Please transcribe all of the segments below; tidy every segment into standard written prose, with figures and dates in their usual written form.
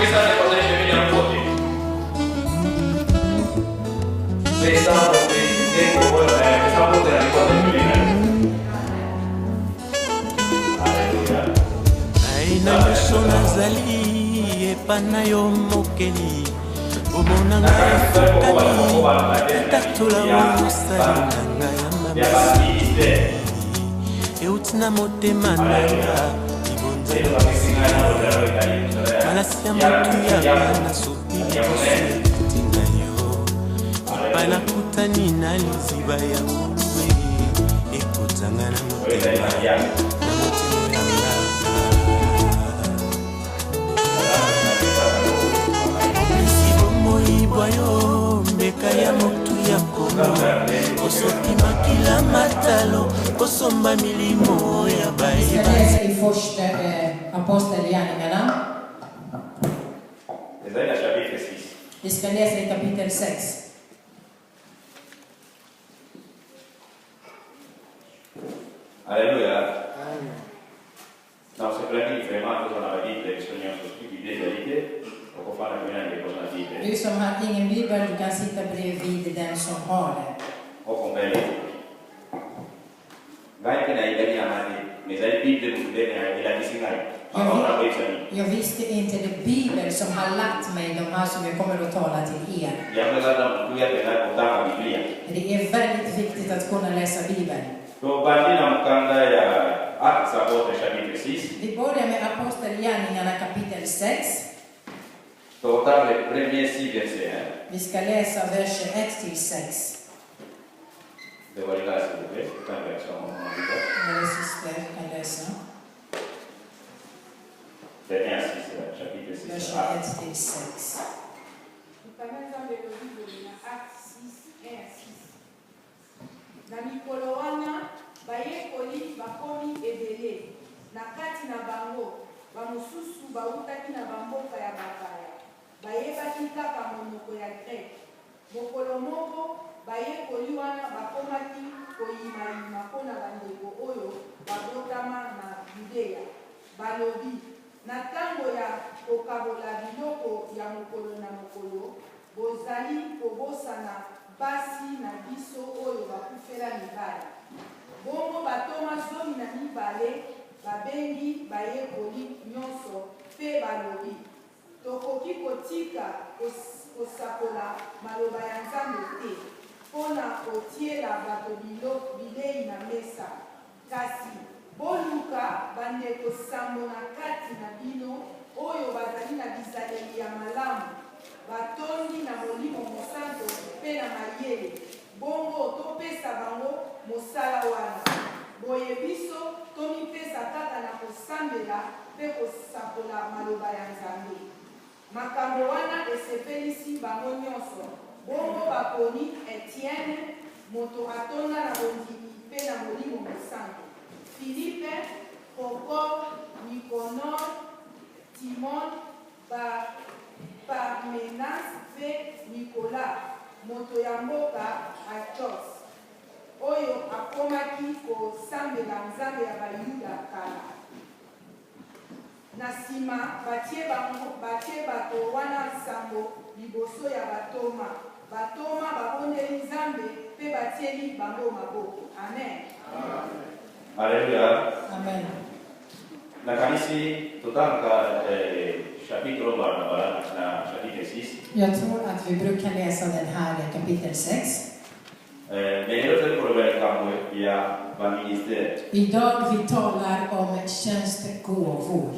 Questa è la cosa che viene a fuoco. Pensavo che il tempo pensavo che era cosa che viene. Alleluia. Aina yosona zali epana yo mokeli omona nga efakani tatula omusali nanga ya mabasi eutina motema nanga ibonzela malasi ya motu ya bana sopili tosuetina yo ipana kutani na liziba ya molue ekotanga na motema Boyo mbeka ya motu ya komo osoki makila matalo osomba milimo ya Vi ska läsa i första apostelgärningarna. Vi ska läsa i kapitel 6. Alleluia. No, se prendi fermato con la Bibbia, che sono stupidi delle o può fare anche con la Bibbia. Du som har ingen bibel, du kan sitta bredvid den som har det. O con belli. Vai che nei degli amati, mi sai Bibbia non deve la disegnare. Jag visste inte det bibel som har lagt mig, de här som jag kommer att tala till er. Det är väldigt viktigt att kunna läsa Bibeln. Vi börjar med Apostelgärningarna kapitel 6. Vi ska läsa versen 1-6. Det var det läsa det, kan läsa om Våra syster kan läsa. Versen 1-6. Na mikolo wana bayekoli bakomi ebele na kati na bango bamosusu bautaki na bamboka ya bapaya bayebaki kaka monoko ya grek mokolo moko bayekoli wana bakomaki koyimayima mpona bandeko oyo babotama na Yudeya balobi na ntango ya kokabola biloko ya mokolo na mokolo bozali kobosana basi na biso oyo bakufela mibali bongo batoma 12 babengi bayekoli nyonso mpe balobi tokoki kotika kosakola maloba ya Nzambe te mpona kotiela bato bilei na mesa kasi boluka bandeko sambo na kati na bino oyo bazali na bizaleli ya malamu batondi na molimo mosanto mpe na mayele bongo topesa bango mosala wana boye biso tomipesa kaka na kosambela mpe kosakola maloba ya Nzambe makambo wana esepelisi bango nyonso bongo baponi Etienne moto atonda na bondimi mpe na molimo mosanto Philippe, Procor, Nicanor, Timon, Parmenas mpe Nicolas moto ya mboka Achos oyo akomaki kosambela Nzambe ya Bayuda kala na nsima batie bato wana nsambo liboso ya batoma babondeli Nzambe mpe batieli bango maboko amen. Alleluia. Amen. La kanisi tutanka capitolo na capitolo 6. Jag tror att vi brukar läsa den här i kapitel 6. Idag vi talar om tjänstgåvor.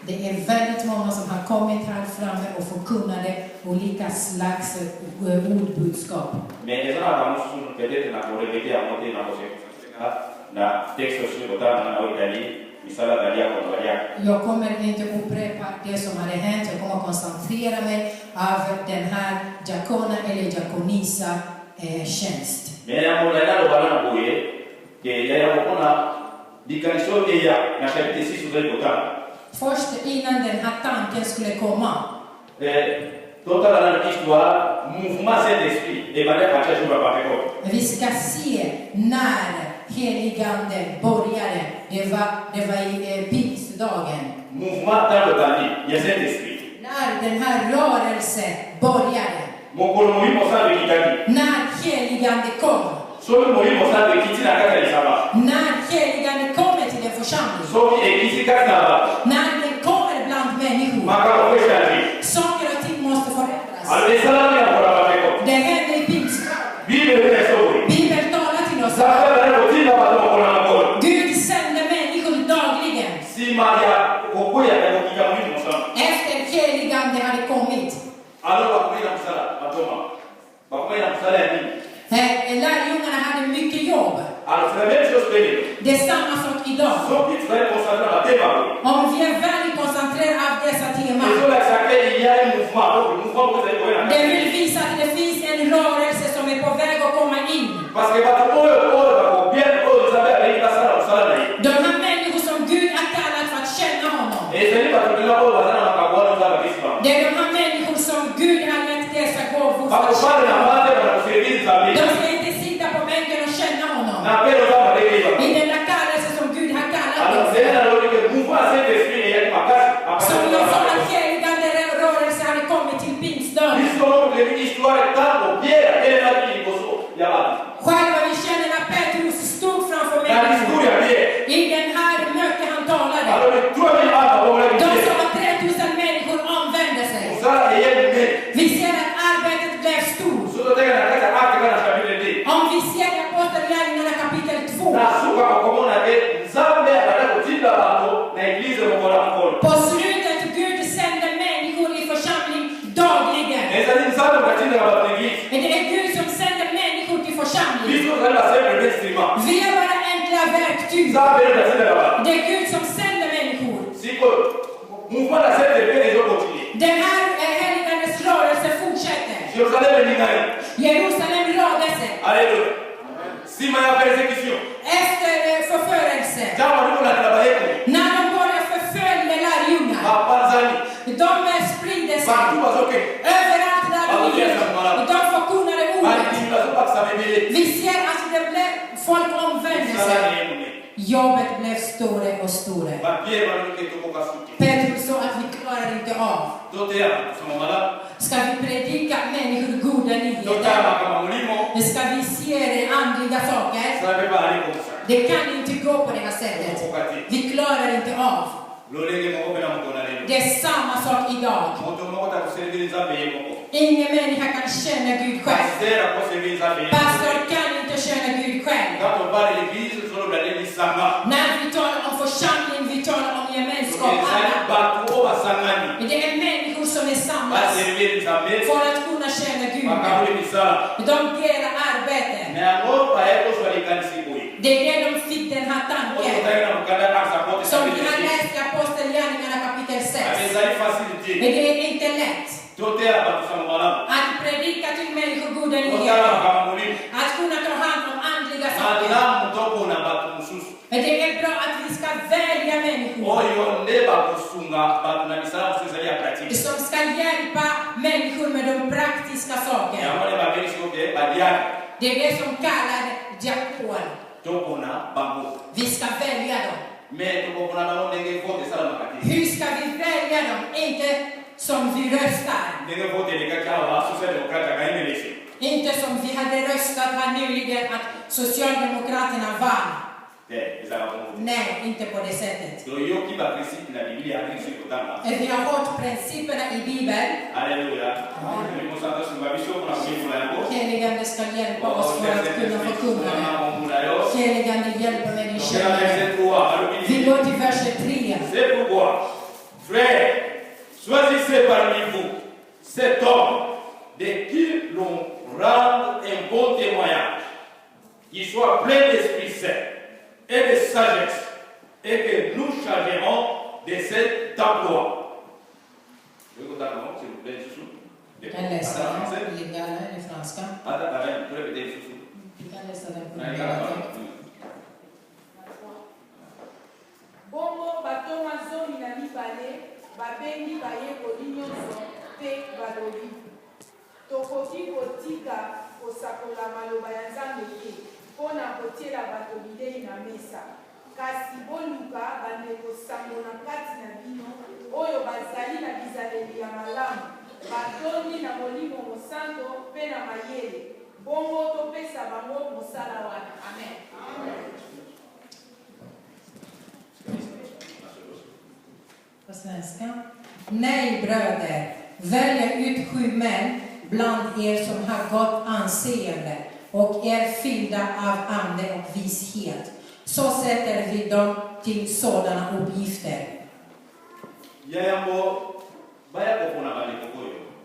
Det är väldigt många som har kommit här framme och förkunnade olika slags ordbudskap. Jag kommer inte upprepa det som hade hänt. Jag kommer koncentrera mig av den här diakona eller diakonisa tjänst. Först innan den här tanken skulle komma. Vi ska se när heligande började. Det var i pingstdagen. Mouvement dans le bandit, il y a cet esprit. När den här rörelsen började. Mon colonie pour ça de Kitaki. När heligande kom. Somi mori pour ça de Kiti na kata isaba. När heligande kommer till en församling. Somi e Kiti kata na. När den kommer bland människor. Maka ko changer. Saker och ting måste förändras. Alle salami ya pour la beko. Det händer i pingstdagen. Bibeln är så. Bibeln talar till oss. Sasa bana ko tina ba ko na ko. Gud sänder människor dagligen. Si Maria ko ko ya ko kika mwini mosama. Efter heligande hade kommit. Alo ba ko ina msala matoma. Ba ko ina msala ya nini? Lärjungarna hade mycket jobb. Alors c'est la même chose que Det är samma sak idag. so qui très concentré à tema. Om vi är väldigt koncentrerade av dessa Et teman. sur la sacré il y a un mouvement, donc le mouvement vous allez voir. Det vill visa att det finns en rörelse som är på väg att komma in. Parce que votre oh bien vous avez avec la sala au sala. De här människor som Gud har kallat för att känna honom. Et c'est lui parce que là oh bazana na kabwa na sala kisma. Det är de här människor som Gud har gett dessa gåvor för Parce att que parle känna na honom. base na service za De mimi. ska inte sitta på bänken och känna honom. Na pelo za madei. I denna kallelse som Gud har kallat Alors oss. c'est là le mouvement cet esprit et il y a makasi. Som jag sa att heligande rörelse hade kommit till pingstdagen. L'histoire de l'histoire tant bien elle est là qui bosso. Ya ba. Själva vi känner när Petrus stod framför La människor. l'histoire bien. I den här mötet han talade. Alors le 3000 ans avant la De vie. sa 3000 människor omvände sig. Ça et elle mais Vi ser att arbetet blev stort. surtout dans la case acte dans la chapitre 2. Om vi ser i Apostlagärningarna kapitel 2. Na suka kwa komona ke Nzambe anataka kutinda watu na eglise mkola mkono. På slutet Gud sänder människor i församling dagligen. Esa ni Nzambe kutinda watu eglise. Men det är Gud som sänder människor till församling. Biso zala sempre mainstream. Vi är bara enkla verktyg. Nzambe kutinda watu. Det är Gud som sänder människor. Siko mouvement la cette bien les autres continuer. Den här heligandets rörelse fortsätter. Jérusalem ni ngai. Jerusalem rörelse. Alléluia. Sima ya persécution. Efter förförelse. Jamaa ndio na trabayeku. När de börjar förfölja lärjungar. Mapanzani. De sprider sig. Partout bazoke. Överallt där de gick. De förkunnade Bali ordet. ni bazoka kusabebele. Vi ser att det blev, folk omvände sig. Sala ni mune. Jobbet blev större och större. Bapier banuke tokoka suti. Petrus sa att vi klarar inte av. Dotea somo mala. Ska vi predika människor goda Dotea nyheter? kama mulimo. Ska vi se det andliga saker? Sabe bali kosa. Det kan inte gå på det här sättet. Vi klarar inte av. Lolenge moko pena mukona lelo. Det är samma sak idag. Moto moko ta kuserviri Nzambe moko. Ingen människa kan känna Gud själv. Pasteur ko servir Nzambe. Pastor kan inte känna Gud själv. Quand on parle de l'église, solo la lisanga. När vi talar om församling, vi talar om gemenskap. Ezali Alla. batu o basangani. Men det är människor som är Ba samlas servir Nzambe. för att kunna känna Gud. Bakabuli misala. De delar arbete. Mais yango pa eko swali kanisi boy. Det är det de fick den här Oto tanken. taina mukanda aksa pote Som vi sabili. har läst i Apostlagärningarna kapitel 6. Ezali facilité. Men det är inte lätt Dotea batu samala. att predika till människor goda Otala nyheter. kama mulimo. Att kunna ta hand om andliga saker. Madame mutoko na batu mususu. Men det är bra att vi ska välja människor Oyo nde bakusunga batu na misala mususu ezali ya pratique. som ska hjälpa människor med de praktiska sakerna. Yango ne babeli soke badiaki. Det är det som kallar diakon. Tokona bango. Vi ska välja dem. Mais tokona bango ndenge vote sala makati. Hur ska vi välja dem? Inte som vi röstar. Ndenge vote lekaki awa socialdemokrata kaemelesi. Inte som vi hade röstat här nyligen att Socialdemokraterna vann. Ezala bongo. Nej, inte på det sättet. Toyoki ba principe na Biblia akisi kotanga. Vi har hört principerna i Bibeln. Alléluia. Ni mosanta sumba biso na kuifula yako. Heligande ska hjälpa oss för att kunna förkunna det. Heligande hjälper med din kärlek. Vi går till vers 3. C'est pourquoi, frères, choisissez parmi vous cet homme de qui l'on rende un bon témoignage, qui soit plein d'Esprit Saint et de sagesse, et que nous chargerons de cet emploi. Je vous demande, s'il vous plaît, Soussou. Vi kan läsa den i Gallen i franska. Attends, vous répétez, Soussou. Vi kan läsa den på Nej, den. bongo batoma zomi na mibale babengi bayekoli nyonso mpe balobi tokoki kotika kosakola maloba ya nzambe te mpona kotiela bato bilei na mesa. Kasi boluka bandeko sango na kati na bino oyo bazali na bizaleli ya malamu, batondi na Molimo Mosantu mpe na mayele, bongo topesa bango mosala wana. Amen. På svenska. Nej, bröder, välj ut 7 män bland er som har gott anseende och är fyllda av ande och vishet. Så sätter vi dem till sådana uppgifter.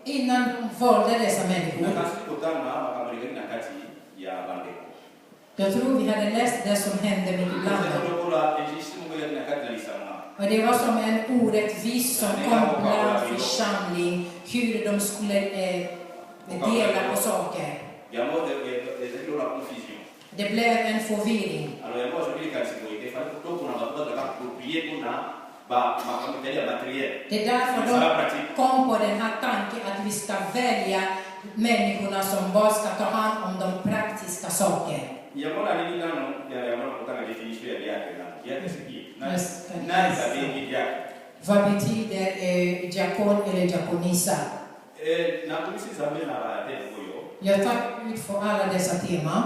Innan de valde dessa människor. Jag tror vi hade läst det som hände mitt ibland. Och det var som en orättvis som kom bland församling, hur de skulle dela på saker. Det blev en förvirring. Det är därför de kom på den här tanken att vi ska välja människorna som bara ska ta hand om de praktiska sakerna. Vad betyder diakon eller diakonissa? Jag tackar ut för alla dessa teman.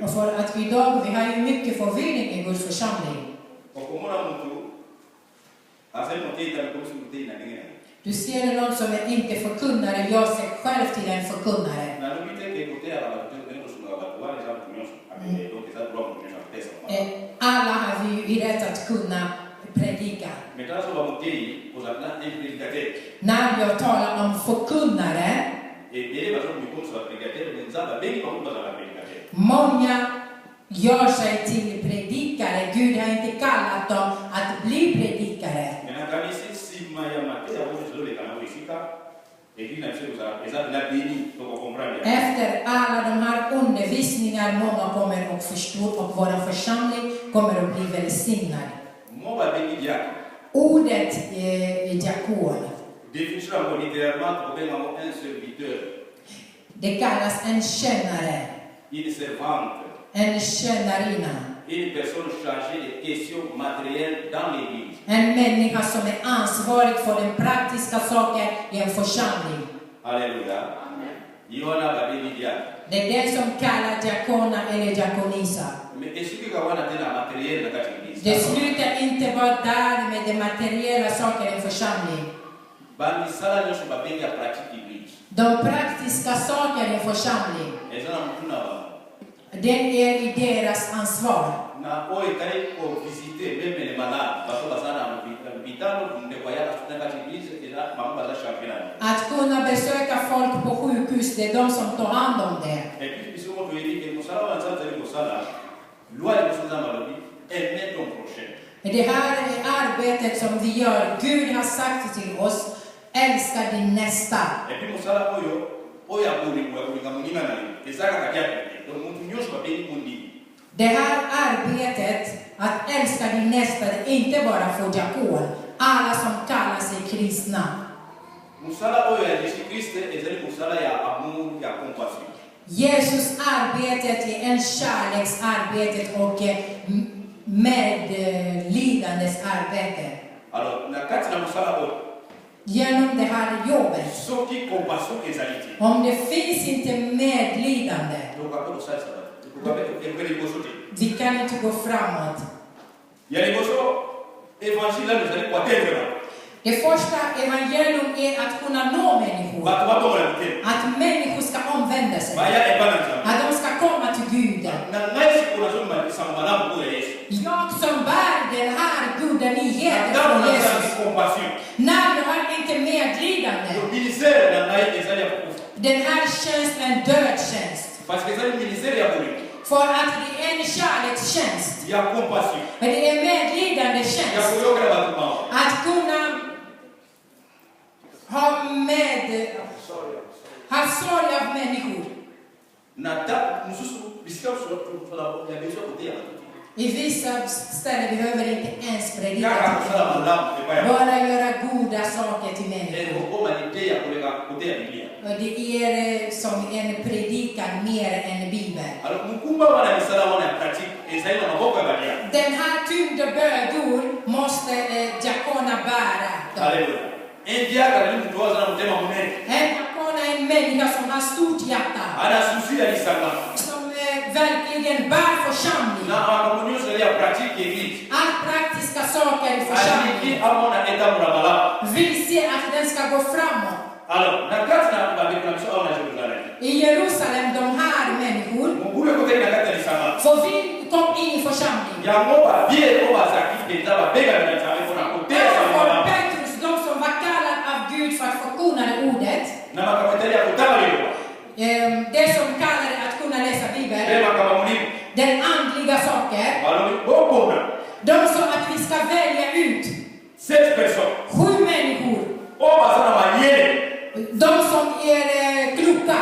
Och för att idag vi har ju mycket förvirring i Guds församling. Du ser någon som är inte förkunnare, gör sig själv till en förkunnare. Alla har vi rätt att kunna predika. När jag talar om förkunnare, många gör sig till predikare. Gud har inte kallat dem att bli predikare. Efter alla de här undervisningar många kommer att förstå och vår församling kommer att bli välsignad. Ordet diakon. Det kallas en tjänare. En tjänarina. En människa som är ansvarig för den praktiska saker i en församling. Halleluja. Det är den som kallar diakona eller diakonisa. Det slutar inte bara där med de materiella sakerna i en församling. De praktiska sakerna i en församling, den är i deras ansvar. Att kunna besöka folk på sjukhus, det är de som tar hand om det. Det här är arbetet som vi gör. Gud har sagt till oss, älska din nästa. Det här arbetet att älska din nästa är inte bara för diakon. Alla som kallar sig kristna. Jesus arbetet är en kärleksarbetet och medlidandes arbete. Genom det här jobbet. Om det finns inte medlidande, vi kan inte gå framåt. Det första evangelium är att kunna nå människor. Att människor ska omvända sig. Att de ska komma till Gud. Jag som bär den här goda nyheten från Jesus. När du har inte medlidande, den här tjänsten är en död tjänst. För att det är en kärlekstjänst. Men det är medlidande tjänst. Att kunna ha sorg av människor. I vissa ställen behöver inte ens predika Kaka till kusala människor. malamu epaya. Bara göra goda saker till människor. Eko koma idea kulega kutea Biblia. Och det är som en predikan mer än Bibeln. Alors mukumba wana misala wana pratique esaina maboko ya badia. Den här tyngda bördor måste diakonerna bära. Haleluya. Endia karimu tuwaza na mtema munene. En diakon är en människa som har stort hjärta. Ana susia lisanga. Som verkligen bär församling. Na akamunyosa ya pratique eglise. Allt praktiska saker i Aliki församlingen. amona eta murabala. Vill se att den ska gå framåt. Alors nakati na babekula miso au na Jerusalem. I Jerusalem, de här människor, Mugule kote nakati lisanga. för vi kom in i församlingen. Ya ngoba bie oba zakif betaba bega na tsabe kona kotea Därför sama. Petrus, de som var kallade av Gud för att förkunna det ordet, Na makapeteli kutaba leo. det som kallade att kunna läsa Bibeln, Bema kama mulimu. den andliga saker, Balomi bokona. de sa att vi ska välja ut 6 personnes. 7 människor, Oba sana manyele. de som är kloka,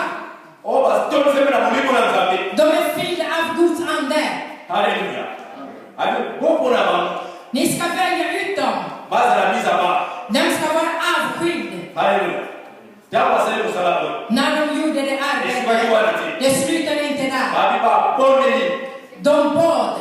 Oba tonse na mulimu na nzambe. de är fyllda av Guds ande. Haleluya. Abi bokona ba. Ni ska välja ut dem. Baza la mise à part. De ska vara avskilda. Haleluya. Jamba sele musala. När de gjorde det arbetet, det slutade inte där. Abi ba boneli. De bad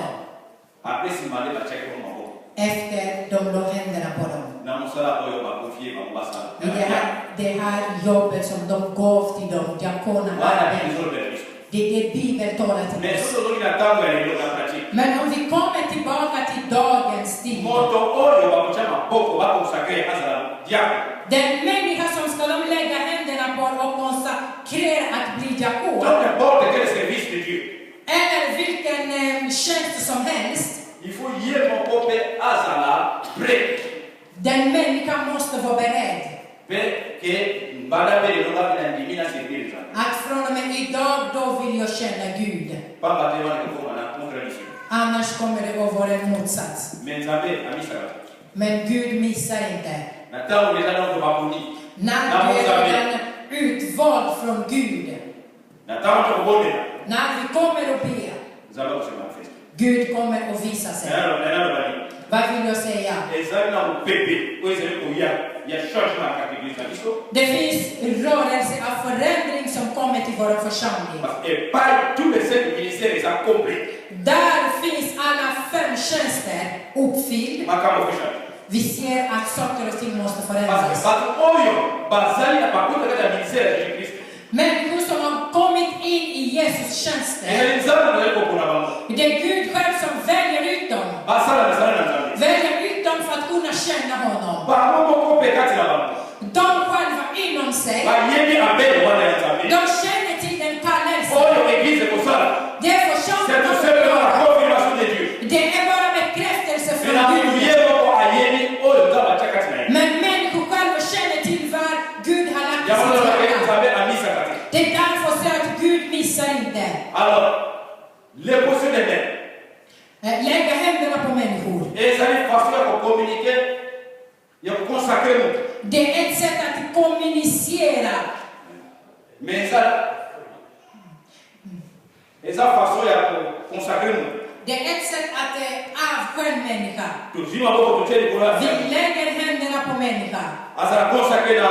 Après si mande ba check ko mabo. efter de låg händerna på dem. Na musala oyo ba konfier ba basa. I det här jobbet som de gav till dem, diakonerna, Wana bi resolve Kristo. det är det Bibeln talar till Mais oss. soto do ina tango ya leo na pratique. Men om vi kommer tillbaka till dagens tid, Moto oyo ba kuchama boko ba consacrer azala diako. den människa som ska de lägga händerna på och konsakrera att bli diakon, Donc n'importe quel service de Dieu. eller vilken tjänst som helst, Il faut hier mon pope azala prêt. den människan måste vara beredd Perché bada bene non va bene dimina servire. att från och med idag, då vill jag känna Gud. Papa te wana ko na contradiction. Annars kommer det att vara en motsats. Mais nzambe amisa ba. Men Gud missar inte. Na tango les gens ko ba koni. När du är redan utvald från Gud, Na tango ko bonde. när vi kommer att be, Nzambe ko se manifeste. Gud kommer att visa sig. Na ba ni. Vad vill jag säga? Ezali na pepe ko ezali ko ya changement catégorie na biso. Det finns rörelse av förändring som kommer till våra församling. Et par tous les 5 ministères sont complets. Där finns alla 5 tjänster uppfylld. Makamo fisha. Vi ser att saker och ting måste Parce que förändras. bato oyo bazali na bakota kata ministère de Jésus Christ. Människor som har kommit in i Jesus tjänster, Ezali nzambe na ko kuna bango. det är Gud själv som väljer ut dem. Basala na sala na nzambe. Väljer ut dem för att kunna känna honom. Bango moko pe kati na bango. De själva inom sig, Ba yebi appel wana ya nzambe. de känner till den kallelse. Oyo église ko sala. Det är C'est församlingen tout som simplement la gör. confirmation de Dieu. Det är bara bekräftelse Mais från la Gud. prière ko ayemi oyo nzambe chakati na ye. Men människor själva känner till vad Gud har lagt i Ya wana sitt na ke hjärta. nzambe amisa kati. Det är därför så att Gud missar inte. Alors, les possèdent des mains. Lägga händerna på människor. Ezali façon ya ko communiquer, ya ko consacrer mon. Det är ett sätt att kommunicera. Mais esa façon ya ko consacrer mon. Det är ett sätt att avskön människa. Toujours ma boko to teli kola. Vi lägger händerna på människan. Azala consacrer na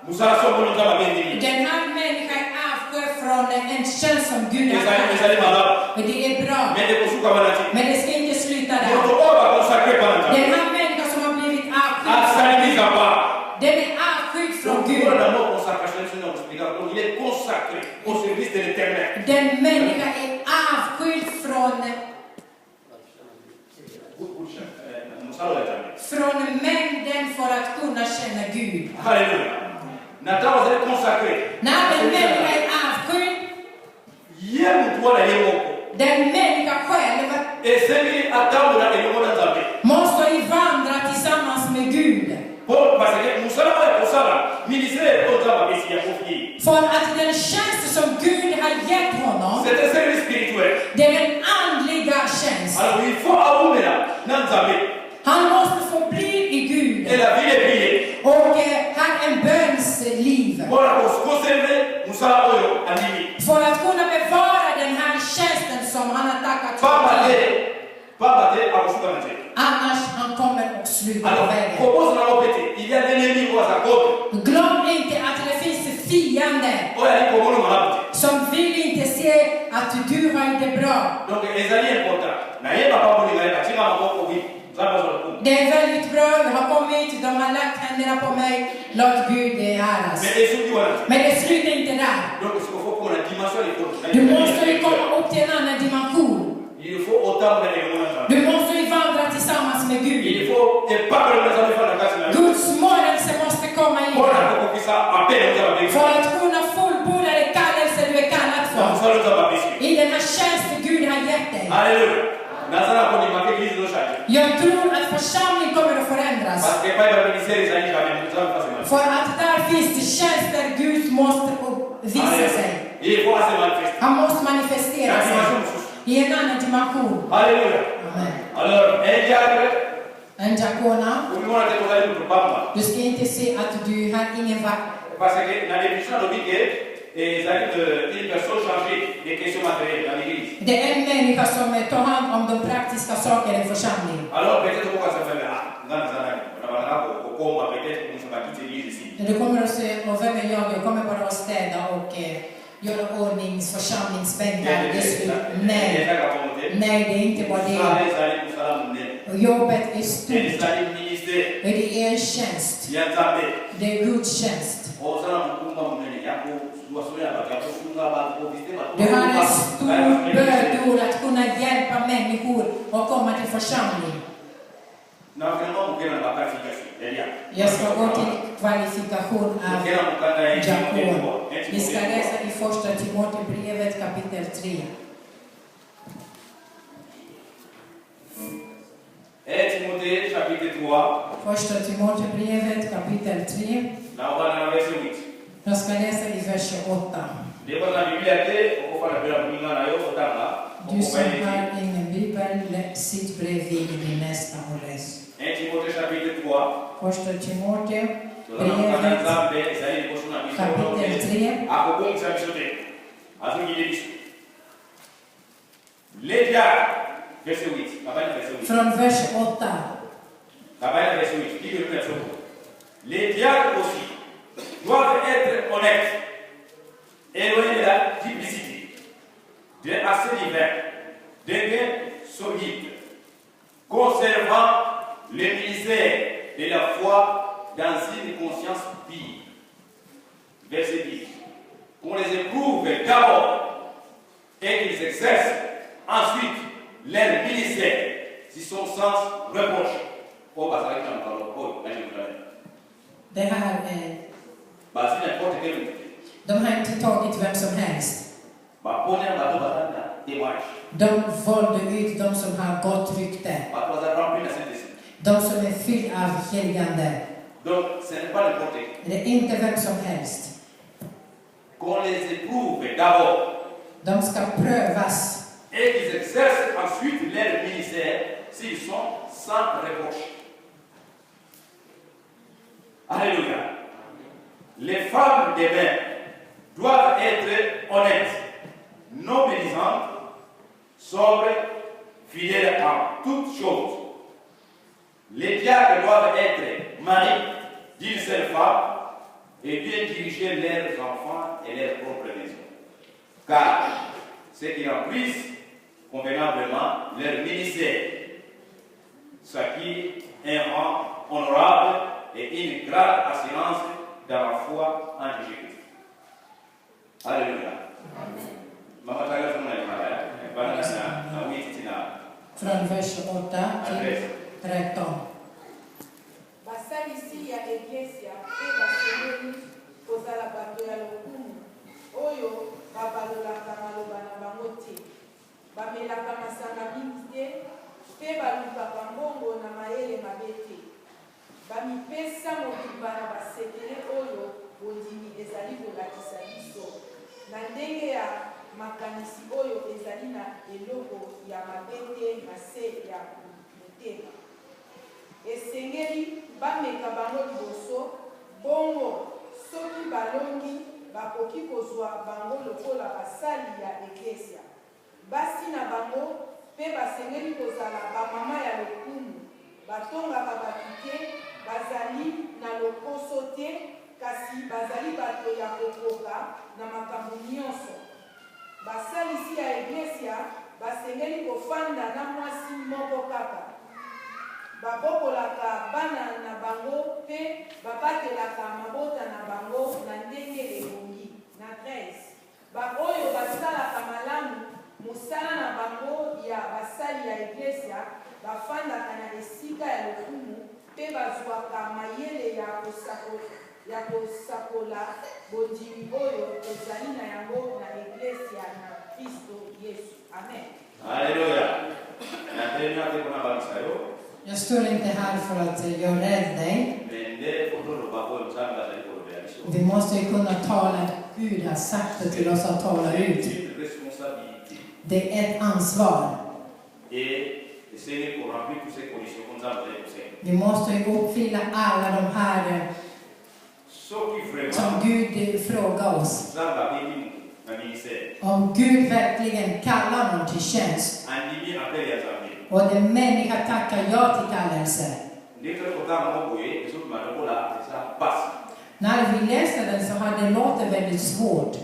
musala so bono nzambe bendini. Den här människan är avskö från en tjänst som Gud har Ezali kallat. malade. Och det är bra. Mais de ko suka banati. Men det ska inte sluta Moto där. oba consacrer banata. Den här människan som har blivit Asali avskild, mise à part. den är avskild från Donc, Gud. pour l'amour consacration, sinon, donc il est consacré au service de l'éternel. Den människan är avskild från mängden för att kunna känna Gud. Alléluia. Nathan, vous êtes consacré. När den människan är avskild, den människan själv måste ju vandra tillsammans med Gud. För att den tjänst som Gud har gett honom, det är den andliga tjänst. Han måste få bli i Gud. Och ha en bönsliv. För att kunna bevara den här tjänsten som han har tackat för. Annars han kommer och slutar Alors, vägen. propose dans l'opété, il y a des ennemis au Zakot. Glöm inte att det finns fiender som vill inte se att du har det bra. Donc, les alliés importants. Det är väldigt bra, jag har kommit, de har lagt händerna på mig, låt Gud äras. Men det slutar inte där. Du måste komma upp till en annan dimension. Du måste vandra tillsammans med Gud. Guds smörjelse måste komma in. För att kunna fullborda det kallelse du är kallad för. I den här tjänsten Gud har gett dig. Alléluia. Jag tror att församlingen kommer att förändras. För att där finns det tjänster Gud måste visa sig. Han måste manifestera sig i en annan dimension. Alléluia. Amen. Alors, En diakona, du ska inte se att du har ingen vakt. parce que dans les missions une personne chargée des questions matérielles dans l'église. Det är en människa som tar hand om de praktiska sakerna i församlingen. Alors peut-être pourquoi ça fait Du kommer att se, och vem är jag? Jag kommer bara att städa och göra ordning församlingsbänkar. Nej, det är inte bara det. Jobbet är stort. Det är tjänst. Det är Guds tjänst. Du har en stor bördor att kunna hjälpa människor och komma till församling. Jag ska gå till kvalifikation av diakon. Vi ska läsa i första Timoteusbrevet kapitel 3. Första Timoteusbrevet kapitel 3. Jag ska läsa i vers 8. Du som har ingen bibel, sitt bredvid din nästa och läs. Första Timoteusbrevet kapitel 3. Från vers 8. Les diacres aussi doivent être honnêtes, éloignés de la duplicité, assez divers, des gains solides, conservant le ministère de la foi dans une conscience pure. Verset 10. Qu'on les éprouve d'abord et qu'ils exercent ensuite leur ministère, si sont sans reproche. Det här de har inte tagit vem som helst. De valde ut de som har gott rykte. De som är fyllda av helgande. Det är inte vem som helst. De ska prövas. Et qu'ils exercent ensuite leur ministère s'ils sont sans reproche. Alléluia. Les femmes des mains doivent être honnêtes, non médisantes, sobres, fidèles en toutes choses. Les diacres doivent être maris d'une seule femme et bien diriger leurs enfants et leurs propres maisons. Car ceux qui remplissent convenablement leur ministère, ce qui est un rang honorable et une grande assurance dans la foi en Jésus-Christ. Alléluia. Från vers 8 till 13. basalisi ya eklesia mpe basengeli kozala bato ya lokumu oyo babalolaka maloba na bango te, bamelaka masanga mingi te mpe balukaka mbongo na mayele mabe te, bamipesa mobimba na basekele oyo bondimi ezali kolakisa biso na ndenge ya makanisi oyo ezali na eloko ya mabe te na se ya motema. Esengeli bameka bango liboso, bongo soki balongi bakoki kozwa bango lokola basali ya eklesia. Basi na bango mpe basengeli kozala bamama ya lokumu batongaka bakike bazali na lokoso te kasi bazali bato ya kokoka na makambo nyonso. Basalisi ya Eglesia basengeli kofanda na mwasi moko kaka. Babokolaka bana na bango mpe babatelaka mabota na bango na ndenge ebongi. Na 13 baoyo basalaka malamu mosala na bango ya basali ya Eglesia bafandaka na esika ya lokumu mpe bazwaka mayele ya kosakola bondimi oyo ezali na yango na Eglesia na Kristo Yesu. Amen. Halleluja. Jag tänker att det kommer vara så här. Jag står inte här för att jag är rädd dig. Men det får då bara gå och samla sig på det. Vi måste ju kunna tala. Gud har sagt det till oss att tala ut. Det är ett ansvar. Vi måste ju uppfylla alla de här som Gud frågar oss. Om Gud verkligen kallar någon till tjänst och den människa tackar ja till kallelse. När vi läste den så hade det låtit väldigt svårt.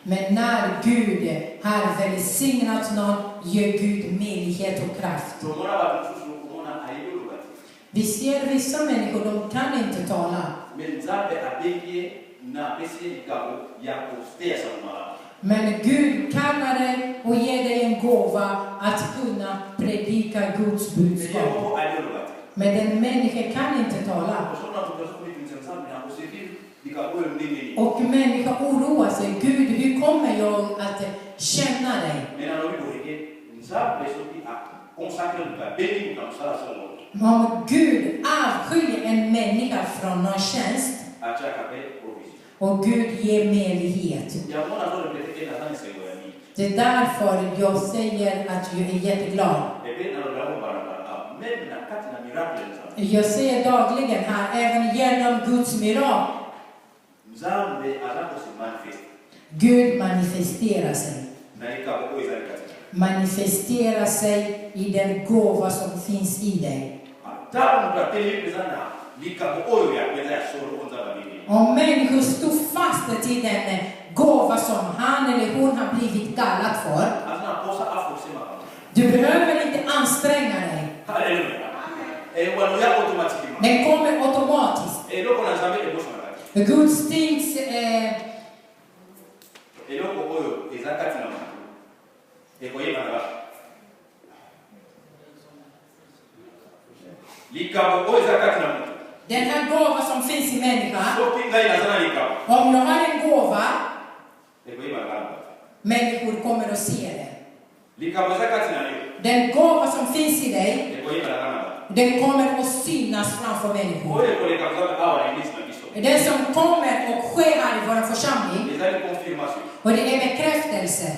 Men när Gud har välsignat någon ger Gud möjlighet och kraft. Vi ser vissa människor, de kan inte tala. Men Gud kallar dig och ger dig en gåva att kunna predika Guds budskap. Men den människan kan inte tala. Och människan oroar sig. Gud, hur kommer jag att känna dig? Om Gud avskiljer en människa från någon tjänst och Gud ger möjlighet. Det är därför jag säger att jag är jätteglad. Jag säger dagligen här, även genom Guds mirakel. Gud manifesterar sig. Manifesterar sig i den gåva som finns i dig. Om människor stod fast i den gåva som han eller hon har blivit kallad för. Du behöver inte anstränga dig. Den kommer automatiskt. Guds things den här gåva som finns i människan. Om jag har en gåva, människor kommer att se det. Den gåva som finns i dig, den kommer att synas framför människor. Det som kommer och sker här i vår församling, och det är bekräftelse.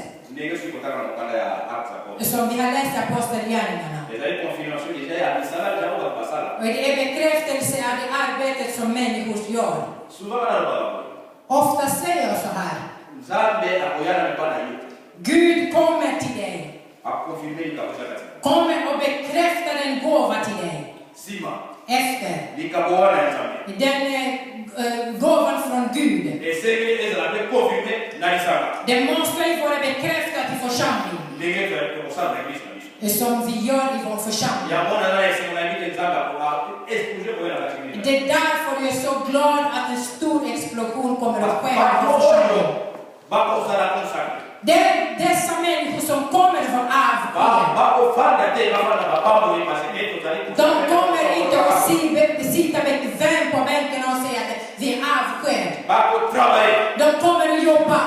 Som vi har läst i Apostlagärningarna. Och det är bekräftelse av det arbetet som människor gör. Ofta säger jag så här. Gud kommer till dig. Kommer och bekräftar en gåva till dig. Efter. Den gåvan från Gud. Det måste ju vara bekräftat i församlingen. Som vi gör i vår församling. Det är därför jag är så glad att en stor explosion kommer att ske i vår församling. Det är dessa människor som kommer från avsked. De kommer inte att sitta bekvämt på bänken och säga att vi är avsked. De kommer att jobba.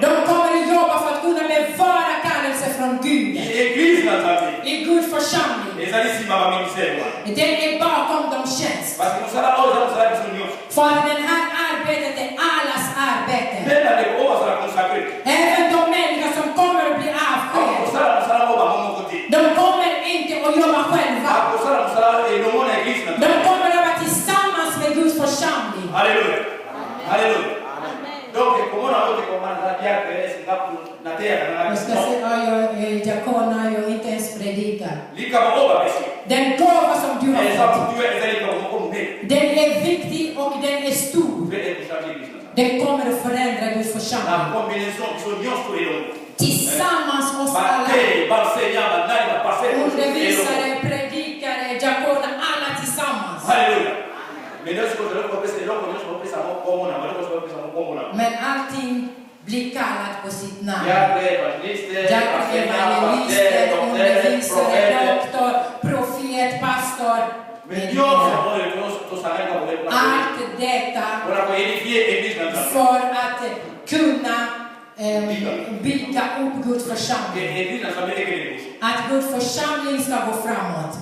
De kommer att jobba för att kunna bevara kallelse från Gud. I Guds församling. Det är bakom de tjänst. För den här arbetet är allas arbete. Även de människor som kommer att bli avsked. De kommer inte att jobba själva. De kommer att vara tillsammans med Guds församling. Halleluja. Halleluja. Donc, comment Jag ska säga, diakon har ju inte ens predikat. Den gåva som du har fått, den är viktig och den är stor. Den kommer att förändra Guds församling. Tillsammans oss alla. Undervisare, predikare, diakoner, alla tillsammans. Halleluja. Men allting blir kallat på sitt namn. Evangelister, undervisare, doktor, profet, pastor. Allt detta för att kunna bygga upp Guds församling. Att Guds församling ska gå framåt.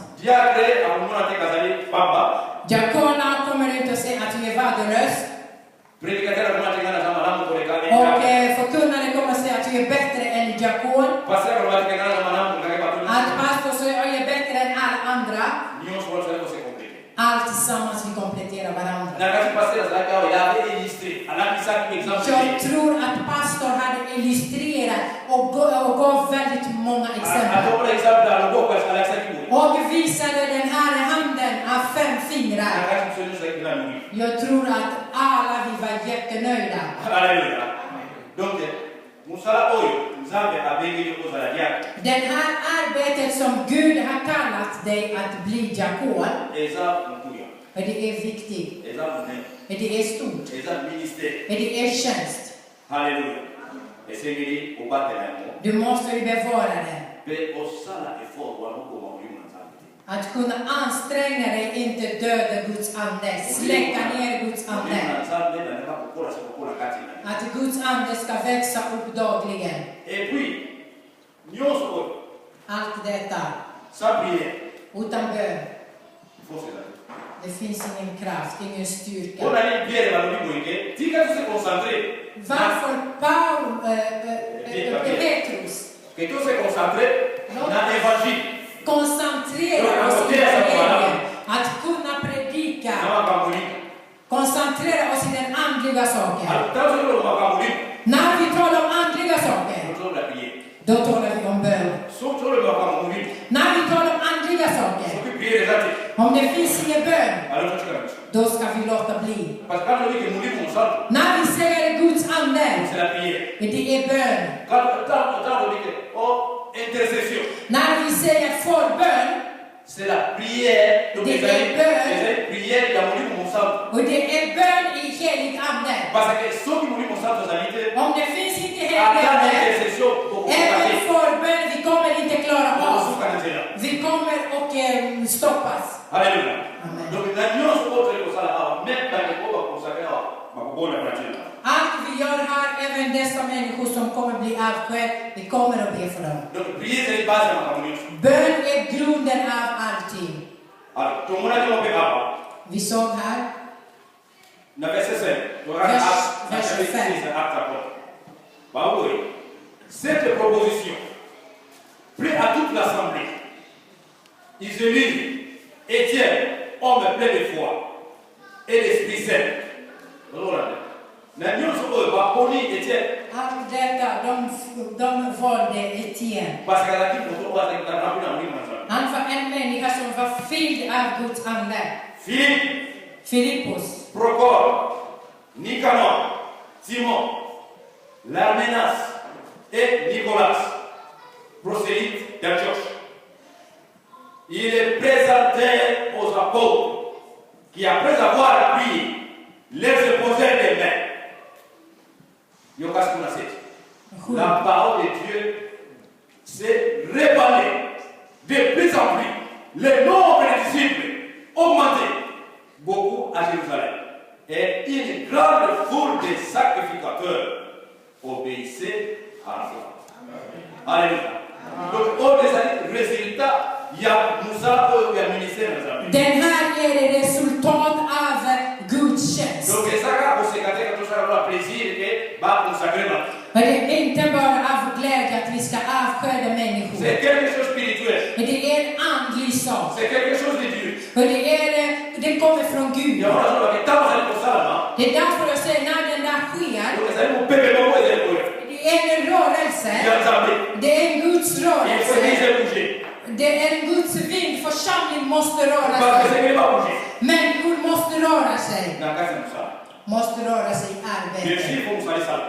Diakonerna kommer ut och säger att vi är värdelös. Och förkunnare kommer att säga att vi är bättre än diakon. Att pastor säger att vi är bättre än alla andra. Allt tillsammans vi kompletterar varandra. Jag tror att pastor hade illustrerat och gav väldigt många exempel. Och visade den här handen av 5 fingrar. Jag tror att alla vi var jättenöjda. Halleluja. Den här arbetet som Gud har kallat dig att bli diakon. Men det är viktigt. Men det är stort. Men det är tjänst. Halleluja. Du måste bevara det. Att kunna anstränga dig, inte döda Guds ande, släcka ner Guds ande. Att Guds ande ska växa upp dagligen. Allt detta utan bön. Det finns ingen kraft, ingen styrka. Varför Petrus koncentrera oss i evangeliet, att kunna predika, koncentrera oss i den andliga saken. När vi talar om andliga saker, då talar vi om bön. När vi talar om andliga saker, om det finns ingen bön, då ska vi låta bli. När vi säger Guds ande, det är bön. När vi säger förbön, c'est la prière. Donc det är bön. Prière Och det är bön i helig ande. Om det finns inte helig ande, även förbön, vi kommer inte klara oss. Vi kommer och stoppas. Halleluja. Allt vi gör här, även dessa människor som kommer bli avsked, vi kommer att be för dem. Bön är grunden av allting. Vi såg här. Vers 5. Cette proposition plaît à toute l'assemblée. Ils élisent Étienne, homme plein de foi et d'Esprit Saint. Allt detta, de valde Etienne. Han var en människa som var fylld av Guds ande. Filippus, Procor, Nicanor, Simon, Larmenas et Nicolas, prosélytes d'Antioche. Il est présenté aux apôtres qui, après avoir prié, les imposèrent les mains. La parole de Dieu s'est répandue de plus en plus. Le nombre de disciples augmentait beaucoup à Jérusalem. Et une grande foule de sacrificateurs obéissait à la foi. Alléluia. Donc, au résultat, il y a Moussa et il y a le ministère. Den här är det resultat av Guds tjänst. Donc, c'est ça que vous avez plaisir et va consacrer. Men det är inte bara av glädje att vi ska avskäda människor. C'est quelque chose spirituel. Men det är en andlig sak. C'est quelque chose de Dieu. För det kommer från Gud. Det är därför jag säger när den där sker, rörelse. Nzambe. Det är en Guds Il faut rörelse. l'église bouger. Det är en Guds vind. Församling måste röra Parce que sig. c'est qu'il va bouger. Människor måste röra sig. Na kazi ya msala. Måste röra sig i Bien arbetet. sûr, il faut msali sana.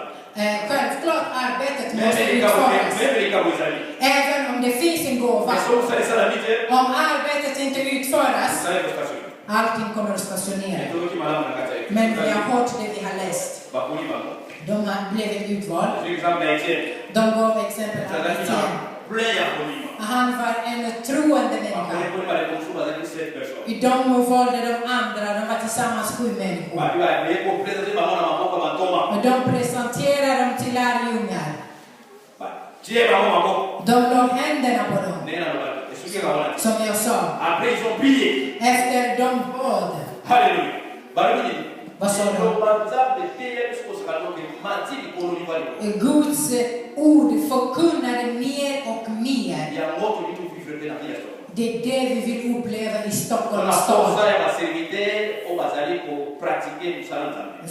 Självklart arbetet Même måste les cas utföras. où ils allaient. Även om det finns en gåva. Mais si vous savez ça la vite, Om arbetet inte utföras, ça allait vous stationner. allting kommer att stationera. Et tout qui m'a na kazi. Men vi har hört det vi har läst. Bakuni bako. De har blivit utvald. Par exemple, Haïtien. De gav exempel Ça av va Etienne. finir plein ya konima. Han var en troende Après, människa. pour les consommés, ça allait 7 personnes. I de valde de andra, de var tillsammans 7 människor. Bah, tu vois, mais pour présenter maman na maman comme Thomas. Och de presenterade dem till lärjungar. Bah, tiens maman maman. De la händerna på dem, Nena na bako. Et ce qui va voilà. som jag sa. Après, ils ont prié. Efter de bad. Alléluia. Barabini. Vad sa du? Guds ord förkunnade mer och mer. Det är det vi vill uppleva i Stockholms stad.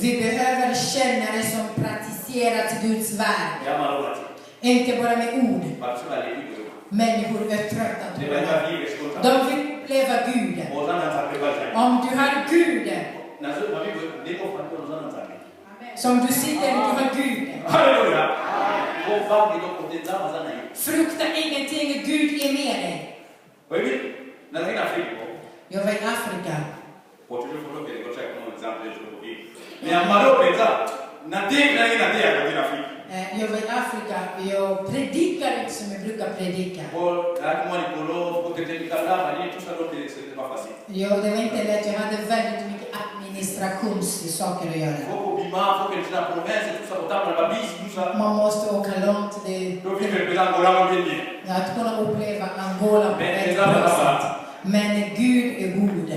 Vi behöver känna det som praktiserat Guds värld. Inte bara med ord. Människor är trötta på det. De vill uppleva Guden. Om du har Guden, som du sitter, du har Guden. Halleluja. Frukta ingenting, Gud är med dig. Jag var i Afrika. Jag var i Afrika. Jag var i Afrika. Jag predikar inte som jag brukar predika. Ja, det var inte lätt. Jag hade väldigt mycket administrationssaker att göra. Man måste åka långt. Att kunna uppleva Angola på ett bra sätt. Men Gud är god.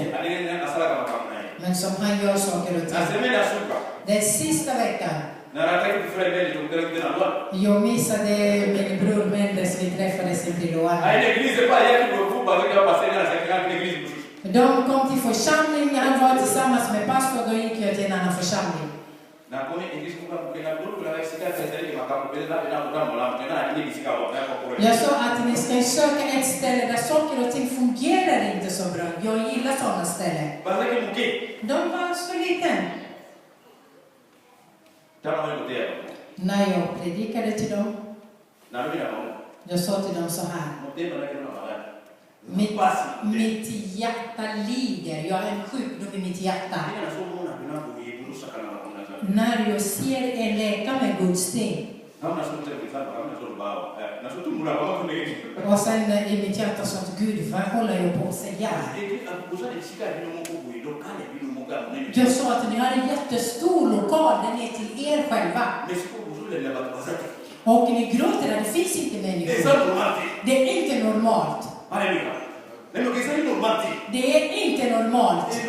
Men som han gör saker och ting. Den sista veckan. Jag missade min bror Mendes. Vi träffades inte i Luanda. De kom till församlingen. Han var tillsammans med pastor. Då gick jag till en annan församling. Jag sa att ni ska söka ett ställe där saker och ting fungerar inte så bra. Jag gillar sådana ställen. De var så liten. När jag predikade till dem, jag sa till dem så här. Mitt hjärta lider. Jag har en sjukdom i mitt hjärta. När jag ser en läka med Guds ting. Och sen i mitt hjärta sa att Gud, vad håller jag på att säga? Jag sa att ni har en jättestor lokal, den är till er själva. Och ni gråter att det finns inte människor. Det är inte normalt. Det är inte normalt.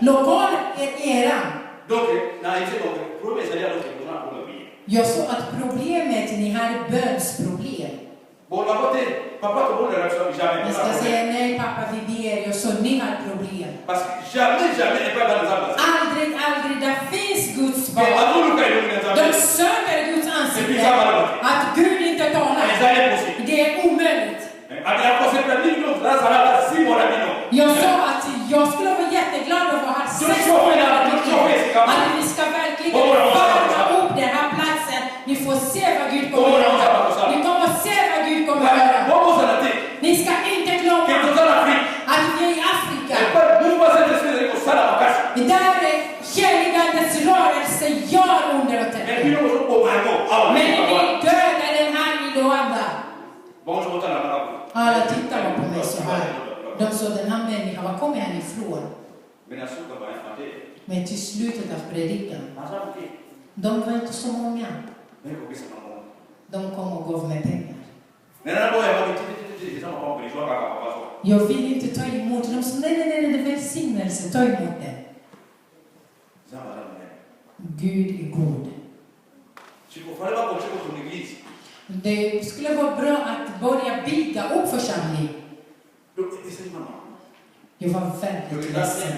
Lokal är eran. Jag sa att problemet ni har bönsproblem. Jag ska säga nej pappa, vi ber. Jag sa ni har problem. Aldrig, där finns Guds barn. De söker Guds ansikte. Att Gud inte talar. Det är omöjligt. Jag sa att jag skulle vara jätteglad att vara här 6 månader. Att vi ska verkligen värma upp den här platsen. Ni får se vad Gud kommer att göra. Ni kommer att se vad Gud kommer att göra. Ni ska inte glömma att vi är i Afrika. Där heligandets rörelse gör under och tecken. Men ni dödar den här i Luanda. Alla tittar på mig så här. De sa den här människan, var kommer han ifrån? Men till slutet av predikan, de var inte så många. De kom och gav mig pengar. Jag vill inte ta emot. De sa nej, det är välsignelse. Ta emot det. Gud är god. Det skulle vara bra att börja bygga upp församling. Jag var väldigt ledsen.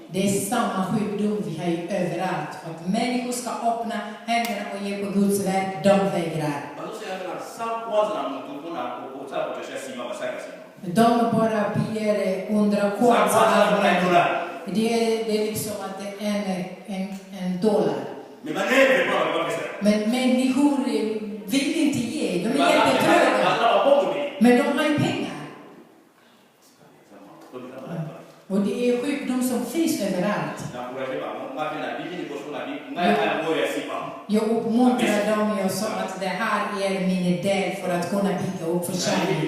Det är samma sjukdom vi här ju överallt. För att människor ska öppna händerna och ge på Guds verk, de vägrar. De bara ber under kwanza. Det är liksom att det är en dollar. Men människor vill inte ge. De är jättetröga. Men de har ju pengar. Och det är sjukdom som finns överallt. Jag uppmuntrar dem och sa att det här är min del för att kunna bygga upp församlingen.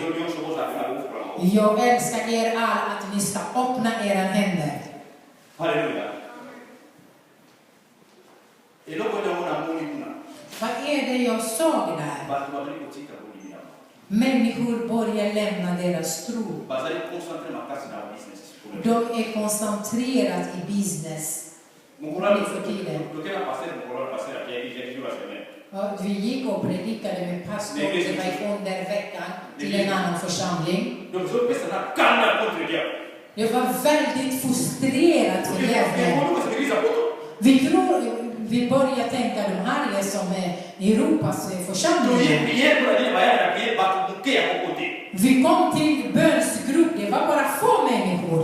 Jag älskar er alla att ni ska öppna era händer. Halleluja. Vad är det jag såg där? Människor börjar lämna deras tro. De är koncentrerade i business. Vi gick och predikade med pastor under veckan till en annan församling. Det var väldigt frustrerat för djävulen. Vi börjar tänka de här är som Europas församling. Vi kom till bönsgrupp, det var bara få människor.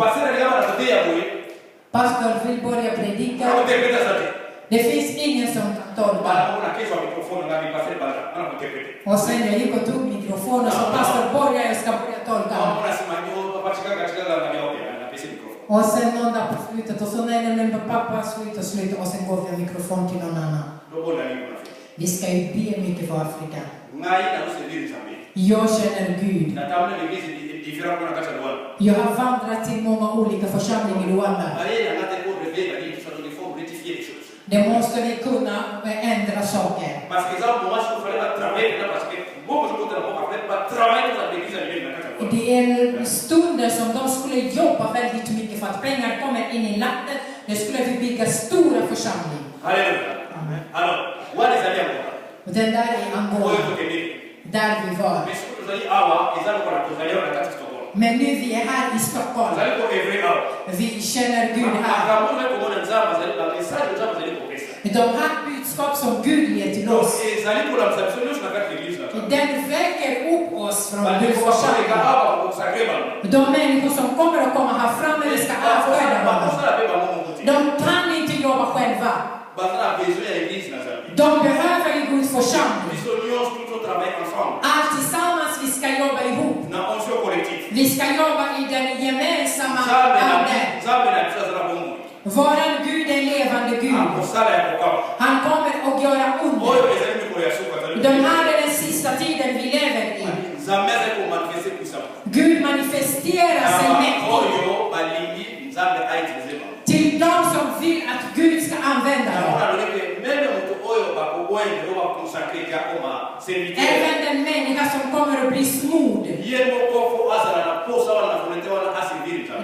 Pastor vill börja predika. Det finns ingen som kan tolka. Och sen jag gick och tog mikrofonen och så pastor började, jag ska börja tolka. Och sen någon där på slutet och så när pappa slutar och sen går vi mikrofon till någon annan. Vi ska ju be mycket för Afrika. Jag känner Gud. Jag har vandrat till många olika församlingar i Rwanda. Det måste vi kunna ändra saker. Det är stunder som de skulle jobba väldigt mycket för att pengar kommer in i landet. Det skulle vi bygga stora församlingar. Halleluja. Och den där är Angola. Där vi var. Men nu vi är här i Stockholm. Vi känner Gud här. De här budskap som Gud ger till oss. Den väcker upp oss från Guds församling. De människor som kommer att komma här framme, vi ska avskärda dem. De kan inte jobba själva. De behöver i Guds församling. Allt tillsammans vi ska jobba ihop. Vi ska jobba i den gemensamma anden. Våran Gud är levande Gud. Han kommer att göra under. De här är den sista tiden vi lever i. Gud manifesterar sig mäktigt till de som vill att Gud ska använda dem. Även den människa som kommer att bli smord.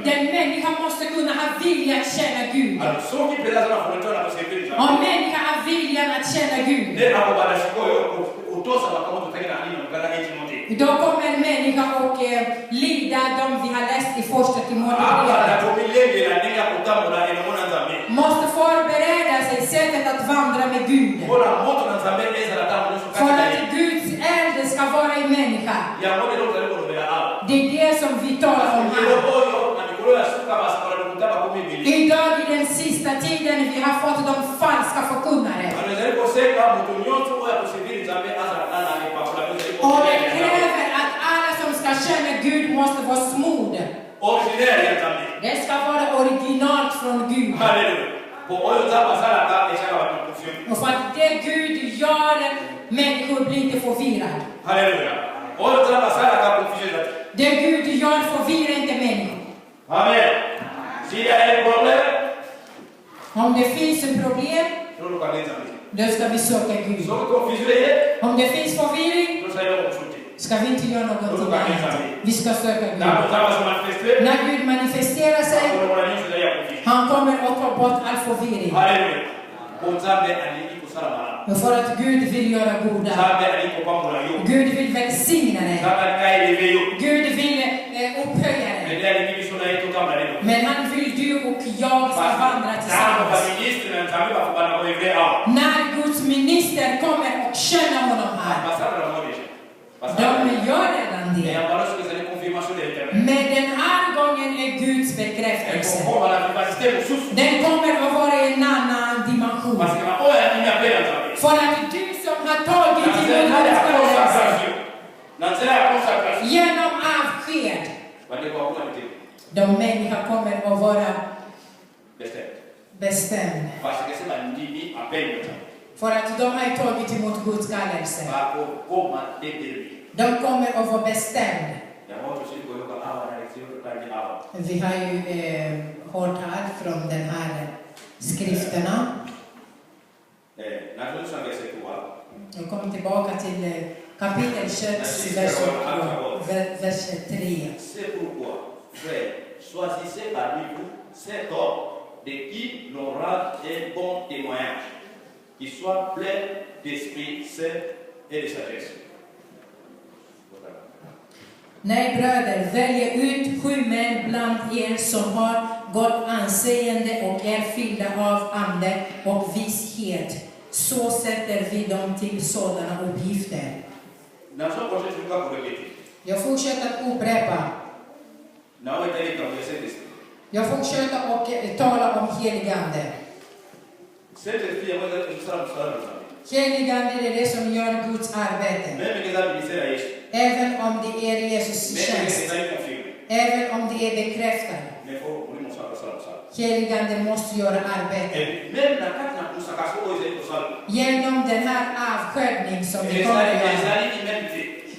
Den människa måste kunna ha vilja att känna Gud. Om människa har viljan att känna Gud, då kommer en människa och lida de vi har läst i första Timoteusbrevet. Måste förbereda sig sättet att vandra med Gud. För att Guds eld ska vara i människa. Det är det som vi talar om här. Idag i den sista tiden vi har fått de falska förkunnare. Och det kräver att alla som ska känna Gud måste vara smord. Det ska vara originalt från Gud. Och för att det Gud gör, människor blir inte förvirrade. Halleluja. Det Gud gör förvirrar inte människor. Amen. Om det finns en problem, då ska vi söka Gud. Om det finns förvirring, ska vi inte göra något annat. Vi ska söka Gud. När Gud manifesterar sig, han kommer att ta bort all förvirring. Och för att Gud vill göra goda. Gud vill välsigna dig. Gud vill upphöja dig. Men han vill du och jag ska vandra tillsammans. När Guds minister kommer och känner honom här. De gör redan det. Men den här gången är Guds bekräftelse. Den kommer att vara i en annan dimension. För att du som har tagit emot genom avsked, de människor kommer att vara bestämda. För att de har tagit emot Guds kallelse. De kommer att vara bestämda. Vi har ju hört här från den här skrifterna. Jag kommer tillbaka till kapitel 6, vers 3. C'est pourquoi, frère, choisissez parmi vous cet homme de qui l'on rende un bon témoignage, qui soit plein d'esprit saint et de sagesse. Nej, bröder, välj ut 7 män bland er som har gott anseende och är fyllda av ande och vishet. Så sätter vi dem till sådana uppgifter. Jag fortsätter att upprepa. Jag fortsätter att tala om heligande. Heligande är det som gör Guds arbete. Även om det är Jesus tjänst. Även om det är bekräftat. Heligande måste göra arbete. Genom den här avskedning som vi kommer att göra.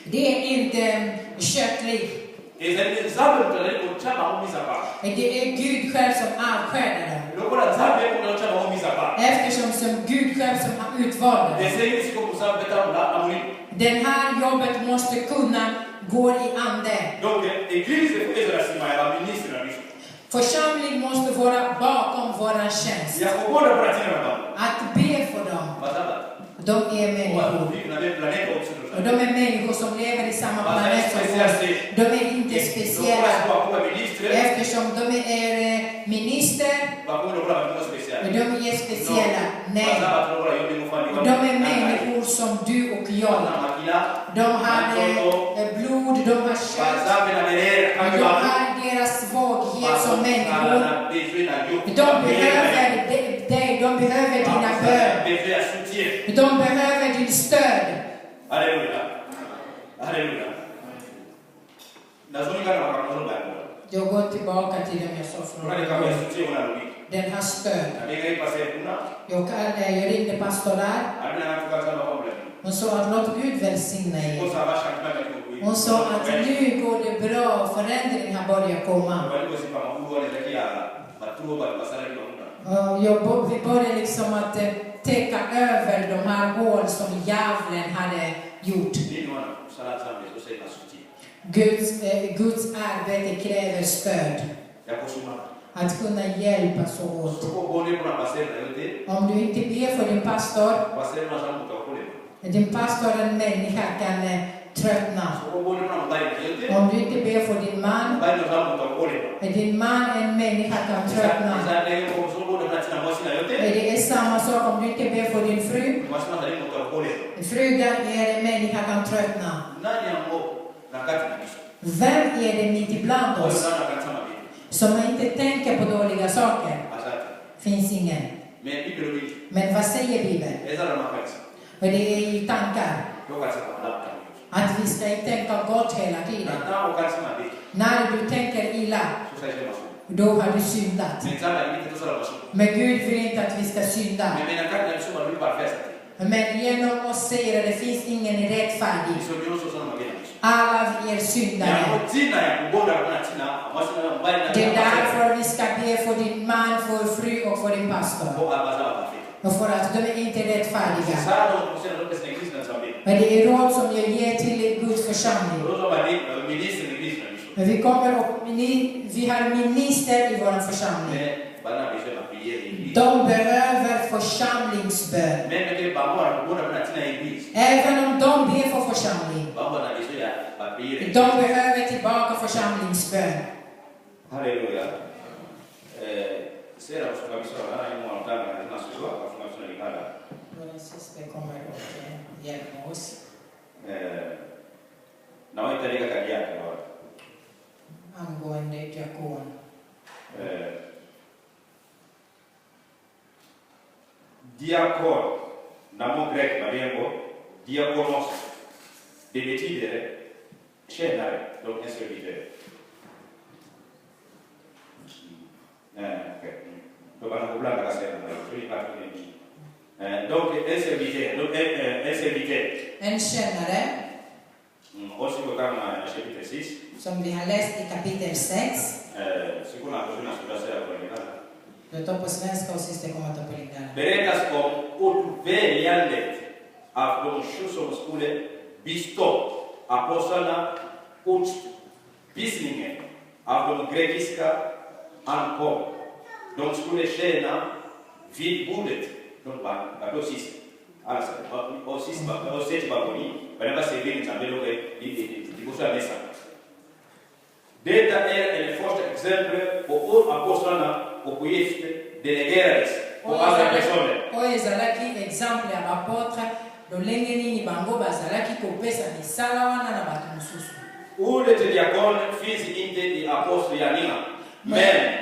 Det är inte köttligt. Det är Gud själv som avskedar dem. Eftersom som Gud själv som har utvalt dem. Den här jobbet måste kunna gå i ande. Församling måste vara bakom våra tjänst. Att be för dem. De är människor. Och de är människor som lever i samma planet som oss. De är inte speciella. Eftersom de är minister. De är speciella. Nej. De är människor som du och jag. De har blod, de har kött. De har deras svaghet som människor. De behöver dig, de behöver dina bön. De behöver din stöd. Halleluja. Halleluja. Jag går tillbaka till dem jag sa från den här stöd. Jag ringde pastor där. Hon sa att låt Gud välsigna er. Hon sa att nu går det bra, förändring har börjat komma. Vi började liksom att täcka över de här hål som djävulen hade gjort. Guds arbete kräver stöd. Att kunna hjälpas åt. Om du inte ber för din pastor en människa kan tröttna. Om du inte ber för din man en människa kan tröttna. Det är samma sak om du inte ber för din fru. Frugan är en människa kan tröttna. Vem är det mitt ibland oss som inte tänker på dåliga saker? Finns ingen. Men vad säger Bibeln? Och det är ju tankar. Att vi ska inte tänka gott hela tiden. När du tänker illa, då har du syndat. Men Gud vill inte att vi ska synda. Men genom oss säger det finns ingen rättfärdig. Alla vi är syndare. Det är därför vi ska be för din man, för fru och för din pastor. Och för att de är inte rättfärdiga. Men det är råd som jag ger till Guds församling. Men vi har minister i vår församling. De behöver församlingsbön. Även om de ber för församling. De behöver tillbaka församlingsbön. Haleluya. Sera kufunga misora na ni mwanadamu na tunasujua kufunga misora ni kada. Vår syster kommer och hjälper oss. Na wewe tayari kadi yake bwana. Angående diakon. Diakon namo grek marengo diakonos det betyder tjänare, donc en serviteur. Donc on a beaucoup de casser donc un serviteur, donc un serviteur. En tjänare. Aussi på kammaren chapitre 6. Som vi har läst i kapitel 6. Sikurna kusuna sura på det. Jag tar på svenska och syster kommer att ta på lingala. Berättas om utväljandet av de 7 som skulle bistå apostlarna utbildningen av de grekiska ankom. De skulle tjäna vid bordet. De var då sist. Alltså, och sist var ni. Men vad säger vi när vi låg i bostaden nästa? Detta är ett första exempel på hur apostlarna och Gifte delegerades på andra personer. Oyo ezalaki exemple ya bapotre lolenge nini bango bazalaki kopesa misala wana na bato mosusu. Ordet diakon finns inte i apostlagärningarna, men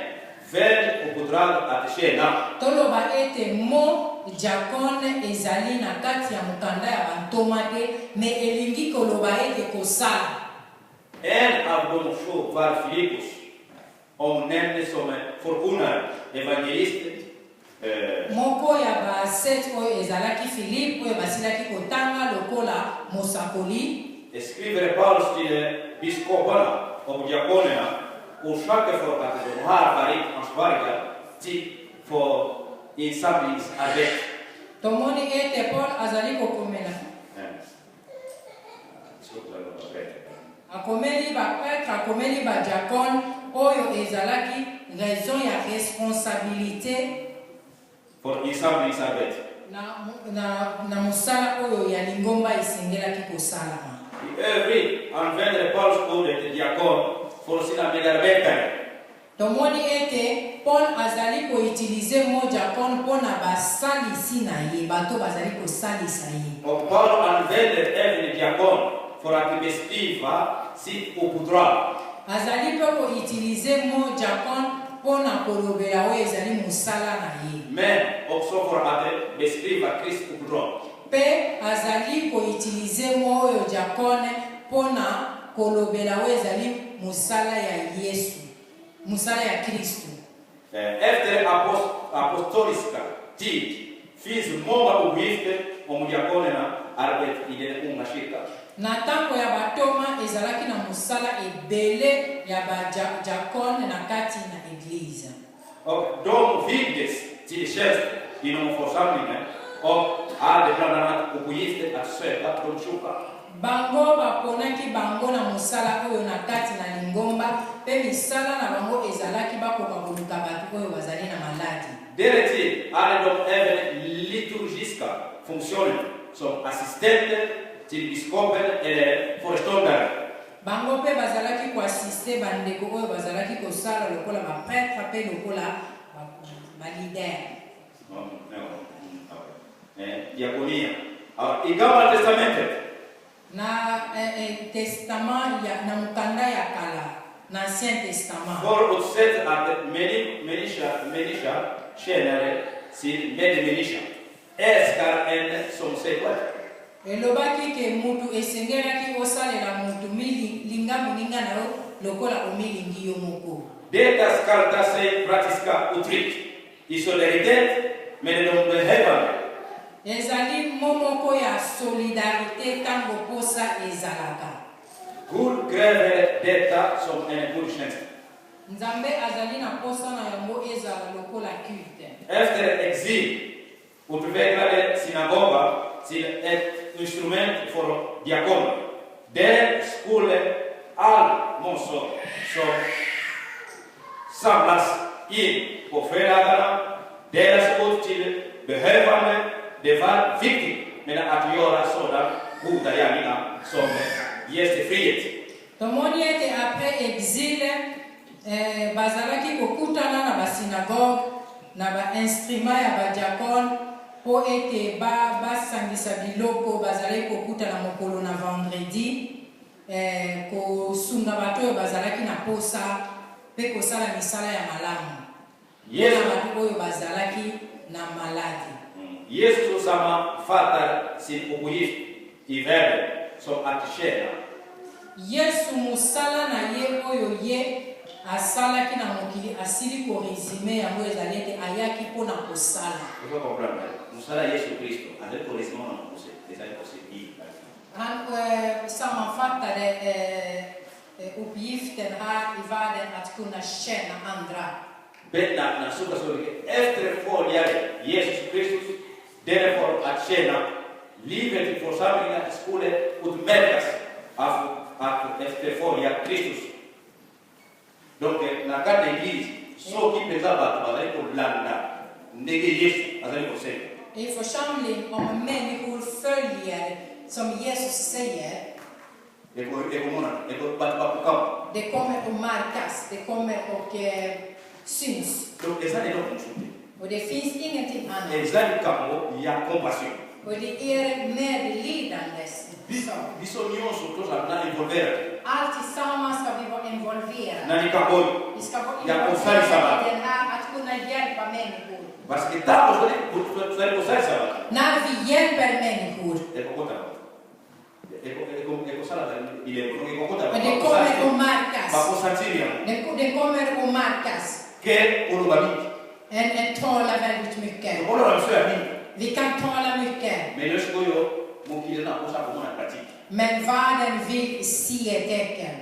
väl uppdrag att tjäna. Toloba ete mo diakon ezali na kati ya mokanda ya bantoma te, me elingi koloba ete kosala. En av de 7 var Filippus, omnämnd som förkunnare, evangelist. Moko ya ba 7 oyo ezalaki Philippe oyo basilaki kotanga lokola mosakoli. Skriver Paulus till biskoparna och diakonerna orsaker för att de har varit ansvariga för insamlingsarbete. Tomoni ete Paul azali kokomela. Akomeli ba prêtre, akomeli ba diakon oyo ezalaki raison ya responsabilité för insamlingsarbete. Na musala oyo ya lingomba isengelaki kosalama. I övrigt använder Paulus ordet diakon för sina medarbetare. Tomoni ete Paul azali koutilize mo diakon mpona basalisi na ye, bato bazali kosalisa ye. Och Paulus använder även diakon för att beskriva sitt uppdrag. Azali pe koutilize mo diakon mpona kolobela oyo ezali mosala na ye. Men också för att beskriva Kristi uppdrag. Pe azali koutilize mo oyo diakone mpona kolobela oyo ezali mosala ya Yesu, mosala ya Kristo. Efter apostoliska tid finns många uppgifter om diakonerna arbete i den unga kyrkan. Na tango ya batoma ezalaki na mosala ebele ya badiakone na kati na eglise. Och de vigdes till tjänst inom församlingen och hade bland annat uppgiften att söka de sjuka. Bango baponaki bango na mosala oyo na kati na lingomba, pe misala na bango ezalaki bakoka koluka bato oyo bazali na maladi. Därtill hade de även liturgiska funktioner som assistenter till biskopen eller föreståndare. Bango pe bazalaki koassiste bandeko oyo bazalaki kosala lokola baprêtre pe lokola balider. Diakonia. I Gamla testamentet Na testament ya na mukanda ya kala, na Ancien Testament. förutsätts att människa tjänare sin medmänniska älskar en som sig själv. Elobaki ke mutu esengelaki osalela mutu linga moninga na yo lokola omilingi yo moko. Detta ska ta sig praktiska uttryck i solidaritet med de behövande. Ezali momoko ya solidarité tango posa ezalaka. Gud kräver detta som en gudstjänst. Nzambe azali na posa na yango ezala lokola culte. Efter exil utvecklade synagogan till ett instrument för diakoner. Där skulle all människor som samlas in på fredagarna delas ut till behövande. Det var viktigt med att göra sådana goda gärningar som gästfrihet. Tomoni ete après exil bazalaki kokutana na basynagogue na bainstrument ya badiakone mpo ete basangisa biloko bazalaki kokutana mokolo na vendredi kosunga bato oyo bazalaki na posa mpe kosala misala ya malamu na bato oyo bazalaki na maladi. Yesu sama fata sin opuyif ivere so atishena. Yesu musala na ye oyo ye asalaki na mokili asili ko resume yango ezalaki ayaki mpona kosala. Vous comprenez? Musala Yesu Kristo ale ko resume na mose ezali ko se bi. Sama fata uppgiften här i världen att kunna känna andra. Bättre na suka så efter följare Jesus Kristus därför att känna livet i församlingen skulle utmärkas av att efterfölja Kristus. Donc na kada iglesia så ki pesaba bazali ko blanda nege Jesus azali ko se. I församling om människor följer som Jesus säger, det kommer att märkas, det kommer att syns. Och det finns ingenting annat. Och det är medlidandes. Allt tillsammans ska vi vara involverade. Vi ska vara involverade i den här att kunna hjälpa människor. När vi hjälper människor, det kommer att märkas. Det kommer att märkas. En talar väldigt mycket. Vi kan tala mycket. Men världen vill se tecken.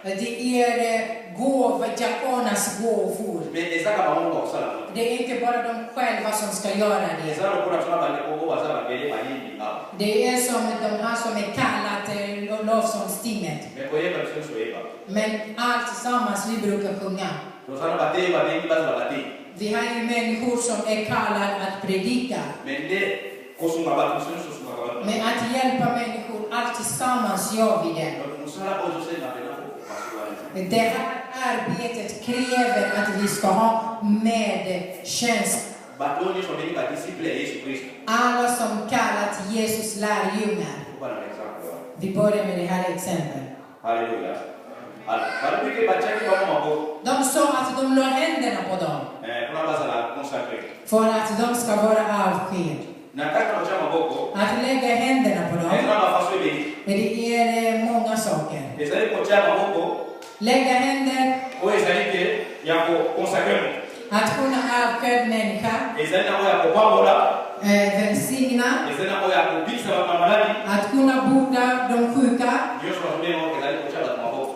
Det är diakonas gåvor. Det är inte bara de själva som ska göra det. Det är som de här som är kallat lovsångsteamet. Men allt tillsammans vi brukar sjunga. Vi har ju människor som är kallade att predika. Men att hjälpa människor, allt tillsammans gör vi det. Det här arbetet kräver att vi ska ha medkänsla. Alla som kallat Jesus lärjungar. Vi börjar med det här exemplet. Halleluja. De sa att de la händerna på dem. För att de ska vara avsked. Att lägga händerna på dem. Det är många saker. Lägga händer. Att kunna avsked människa. Välsigna. Att kunna boda de sjuka.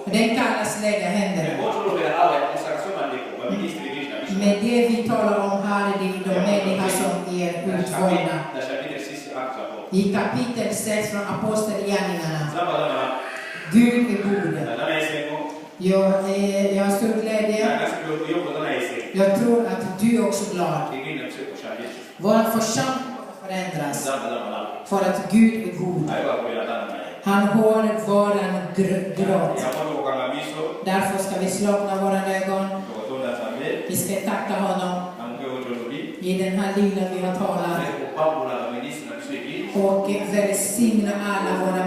Den kallas lägga händer. Men det vi talar om här är de människor som är utvalda. I kapitel 6 från Apostelgärningarna. Gud är god. Jag har stor glädje. Jag tror att du är också glad. Vår församling förändras. För att Gud är god. Han hör våran gråt. Därför ska vi slagna våra ögon. Vi ska tacka honom i den här linan vi har talat. Och välsigna alla våra